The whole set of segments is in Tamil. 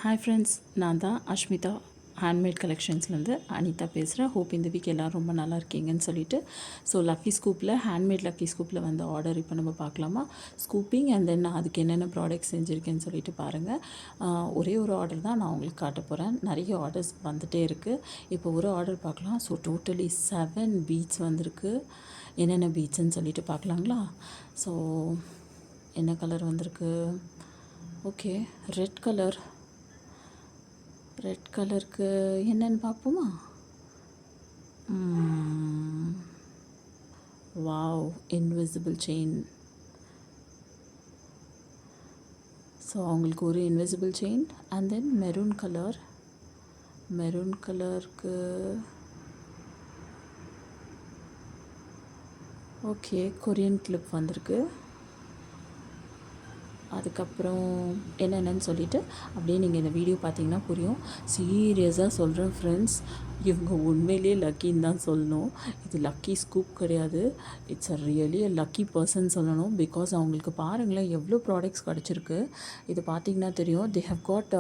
ஹாய் ஃப்ரெண்ட்ஸ், நான் தான் அஷ்மிதா ஹேண்ட்மேட் கலெக்ஷன்ஸ்லேருந்து அனிதா பேசுகிறேன். ஹோப் இந்த வீக் எல்லோரும் ரொம்ப நல்லா இருக்கீங்கன்னு சொல்லிட்டு லக்கி ஸ்கூப்பில் ஹேண்ட்மேட் லக்கி ஸ்கூப்பில் வந்து ஆர்டர் இப்போ நம்ம பார்க்கலாமா. ஸ்கூப்பிங் அண்ட் தென் அதுக்கு என்னென்ன ப்ராடக்ட்ஸ் செஞ்சுருக்கேன்னு சொல்லிட்டு பாருங்கள். ஒரே ஒரு ஆர்டர் தான் நான் உங்களுக்கு காட்ட போகிறேன். நிறைய ஆர்டர்ஸ் வந்துகிட்டே இருக்குது. இப்போ ஒரு ஆர்டர் பார்க்கலாம். டோட்டலி 7 பீட்ஸ் வந்திருக்கு. என்னென்ன பீட்ஸ்ன்னு சொல்லிட்டு பார்க்கலாங்களா. என்ன கலர் வந்திருக்கு? ஓகே, ரெட் கலருக்கு என்னன்னு பார்ப்போமா. Wow, invisible chain. அவங்களுக்கு ஒரு invisible chain and then maroon கலருக்கு ஓகே கொரியன் கிளிப் வந்திருக்கு. அதுக்கப்புறம் என்னென்னு சொல்லிவிட்டு அப்படியே நீங்கள் இந்த வீடியோ பார்த்தீங்கன்னா புரியும். சீரியஸாக சொல்கிறேன் ஃப்ரெண்ட்ஸ், இவங்க உண்மையிலேயே லக்கின்னு தான் சொல்லணும். இது லக்கி ஸ்கூப் கிடையாது, இட்ஸ் ரியலி லக்கி பர்சன் சொல்லணும். பிகாஸ் அவங்களுக்கு பாருங்களேன் எவ்வளோ ப்ராடக்ட்ஸ் கிடச்சிருக்கு. இது பார்த்திங்கன்னா தெரியும். தே ஹவ் காட்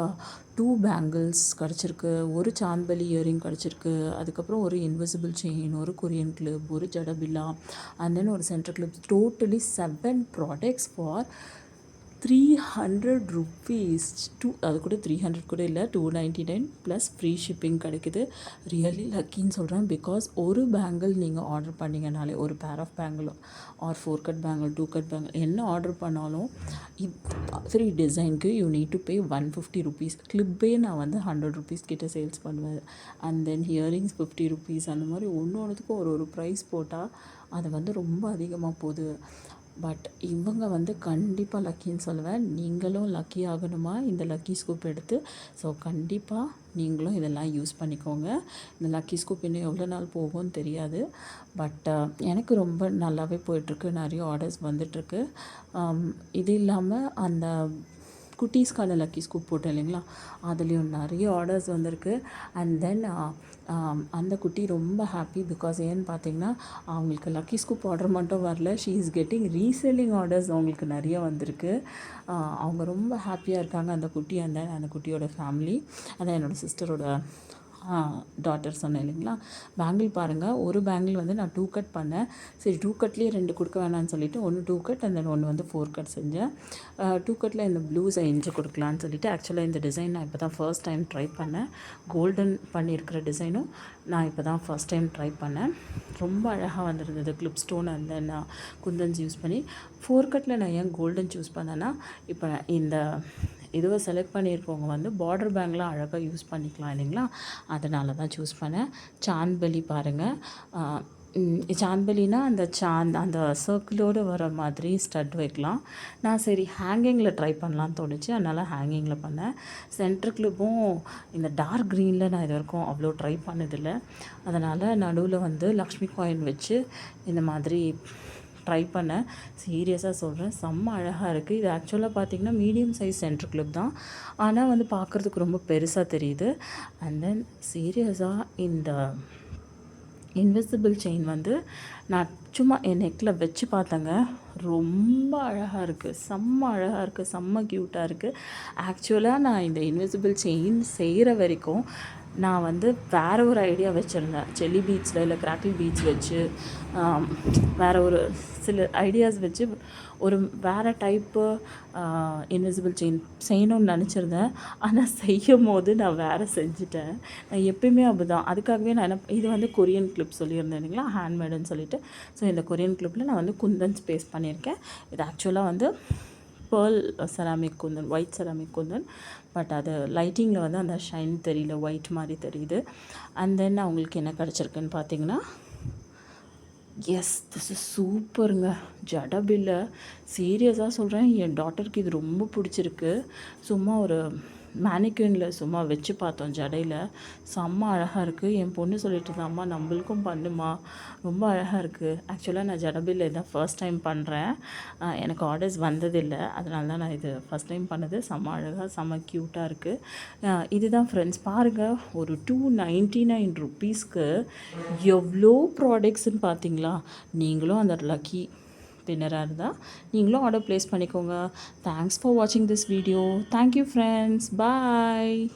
2 பேங்கிள்ஸ் கிடச்சிருக்கு, ஒரு சாந்த்பலி இயரிங் கிடச்சிருக்கு, அதுக்கப்புறம் ஒரு இன்விசிபிள் செயின், ஒரு கொரியன் கிளிப், ஒரு ஜடபில்லா அண்ட் தென் ஒரு centre clip. Totally 7 products for 300 rupees. அது கூட 300 கூட இல்லை, 299 ப்ளஸ் ஃப்ரீ ஷிப்பிங் கிடைக்குது. ரியலி லக்கின்னு சொல்கிறேன். பிகாஸ் ஒரு பேங்கிள் நீங்கள் ஆர்டர் பண்ணிங்கனாலே, ஒரு pair of bangle or 4 cut bangle, 2 cut bangle என்ன ஆர்டர் பண்ணாலும் ஃப்ரீ டிசைனுக்கு you need to pay 150 rupees. கிளிப்பே நான் வந்து 100 rupees கிட்ட சேல்ஸ் பண்ணுவேன். And then earrings 50 rupees. அந்த மாதிரி ஒன்றுத்துக்கும் ஒரு ப்ரைஸ் போட்டால் அது வந்து ரொம்ப அதிகமாக போகுது. பட் இவங்க வந்து கண்டிப்பாக லக்கின்னு சொல்லுவேன். நீங்களும் லக்கி ஆகணுமா இந்த லக்கி ஸ்கூப் எடுத்து? கண்டிப்பாக நீங்களும் இதெல்லாம் யூஸ் பண்ணிக்கோங்க. இந்த லக்கி ஸ்கூப் இன்னும் எவ்வளோ நாள் போகும்னு தெரியாது. பட் எனக்கு ரொம்ப நல்லாவே போயிட்டுருக்கு. நிறைய ஆர்டர்ஸ் வந்துட்டுருக்கு. இது இல்லாமல் அந்த குட்டீஸ்க்கான லக்கி ஸ்கூப் போட்டேன் இல்லைங்களா, அதுலேயும் நிறைய ஆர்டர்ஸ் வந்திருக்கு. அண்ட் தென் அந்த குட்டி ரொம்ப ஹாப்பி. பிகாஸ் ஏன்னு பார்த்தீங்கன்னா அவங்களுக்கு லக்கி ஸ்கூப் ஆர்டர் மட்டும் வரல, she is getting reselling orders அவங்களுக்கு நிறைய வந்திருக்கு. அவங்க ரொம்ப ஹாப்பியாக இருக்காங்க அந்த குட்டி. அந்த குட்டியோட ஃபேமிலி, அதான் என்னோடய சிஸ்டரோட டாட்டர் சொன்னேன் இல்லைங்களா. பேங்கிள் பாருங்கள், ஒரு பேங்கிள் வந்து நான் 2 கட் பண்ணேன். சரி 2 கட்லேயே 2 கொடுக்க வேணான்னு சொல்லிவிட்டு ஒன்று 2 கட் அண்ட் தென் ஒன்று வந்து 4 கட் செஞ்சேன். 2 கட்டில் இந்த ப்ளூ செஞ்சு கொடுக்கலான்னு சொல்லிவிட்டு, ஆக்சுவலாக இந்த டிசைன் நான் இப்போ தான் ஃபர்ஸ்ட் டைம் ட்ரை பண்ணேன். கோல்டன் பண்ணியிருக்கிற டிசைனும் நான் இப்போ தான் ஃபர்ஸ்ட் டைம் ட்ரை பண்ணேன். ரொம்ப அழகாக வந்துருந்தது. Clip stone and then kundans use பண்ணி. 4 கட்டில் நான் ஏன் கோல்டன் சூஸ் பண்ணேன்னா, இப்போ இந்த இதுவை செலக்ட் பண்ணியிருக்கவங்க வந்து பார்டர் பேங்க்லாம் அழகாக யூஸ் பண்ணிக்கலாம் இல்லைங்களா, அதனால தான் சூஸ் பண்ணேன். சாந்த்பலி பாருங்கள். சாந்த்பலினா அந்த சர்க்கிளோடு வர மாதிரி ஸ்டட் வைக்கலாம். நான் சரி ஹேங்கிங்கில் ட்ரை பண்ணலான்னு தோணுச்சு, அதனால் ஹேங்கிங்கில் பண்ணேன். சென்டர் கிளிப்பும் இந்த டார்க் க்ரீனில் நான் இது வரைக்கும் அவ்வளோ ட்ரை பண்ணதில்லை. அதனால் நடுவில் வந்து லக்ஷ்மி காயின் வச்சு இந்த மாதிரி ட்ரை பண்ணேன். சீரியஸாக சொல்கிறேன், செம்ம அழகாக இருக்குது. இது ஆக்சுவலாக பார்த்திங்கன்னா மீடியம் சைஸ் சென்டர் கிளிப் தான், ஆனால் வந்து பார்க்குறதுக்கு ரொம்ப பெருசாக தெரியுது. அண்ட் தென் சீரியஸாக இந்த இன்விசிபிள் செயின் வந்து நான் சும்மா என் நெக்கில் வச்சு பார்த்தேங்க. ரொம்ப அழகாக இருக்குது, செம்ம அழகாக இருக்குது, செம்ம க்யூட்டாக இருக்குது. ஆக்சுவலாக நான் இந்த இன்விசிபிள் செயின் செய்கிற வரைக்கும் நான் வந்து வேறு ஒரு ஐடியா வச்சுருந்தேன். செல்லி பீட்ஸில் இல்லை கிராக்கிள் பீட்ஸ் வச்சு வேறு ஒரு சில ஐடியாஸ் வச்சு ஒரு வேறு டைப்பு இன்விசிபிள் செயின் செய்யணும்னு நினச்சிருந்தேன். ஆனால் செய்யும் போது நான் வேறு செஞ்சுட்டேன். நான் எப்பயுமே அப்படி தான். அதுக்காகவே நான் இது வந்து கொரியன் கிளிப் சொல்லியிருந்தேன் இல்லைங்களா, ஹேண்ட்மேடுன்னு சொல்லிட்டு. இந்த கொரியன் கிளிப்பில் நான் வந்து குந்தன்ஸ் பேஸ்ட் பண்ணியிருக்கேன். இது ஆக்சுவலாக வந்து pearl ceramic Kundan, white ceramic Kundan. But அது லைட்டிங்கில் வந்து அந்த ஷைன் தெரியல, ஒயிட் மாதிரி தெரியுது. அண்ட் தென் அவங்களுக்கு என்ன கிடச்சிருக்குன்னு பார்த்தீங்கன்னா, எஸ் திஸ் இஸ் சூப்பருங்க. ஜடபில்லை சீரியஸாக சொல்கிறேன், என் டாட்டருக்கு இது ரொம்ப பிடிச்சிருக்கு. சும்மா ஒரு மேனிக்யூனில் சும்மா வச்சு பார்த்தோம் ஜடையில், செம்ம அழகாக இருக்குது. என் பொண்ணு சொல்லிட்டு இருந்தா, அம்மா நம்மளுக்கும் பண்ணுமா, ரொம்ப அழகாக இருக்குது. ஆக்சுவலாக நான் ஜடபில்லை இதான் ஃபர்ஸ்ட் டைம் பண்ணுறேன். எனக்கு ஆர்டர்ஸ் வந்ததில்லை, அதனால தான் நான் இது ஃபஸ்ட் டைம் பண்ணது. செம்ம அழகாக செம்ம க்யூட்டாக இருக்குது. இதுதான் ஃப்ரெண்ட்ஸ் பாருங்கள், ஒரு 299 rupeesக்கு எவ்வளோ ப்ராடக்ட்ஸ்ன்னு பார்த்தீங்களா. நீங்களும் அந்த லக்கி வின்னராக இருந்தால் நீங்களும் ஆர்டர் ப்ளேஸ் பண்ணிக்கோங்க. தேங்க்ஸ் ஃபார் வாட்சிங் this video. Thank you friends. Bye.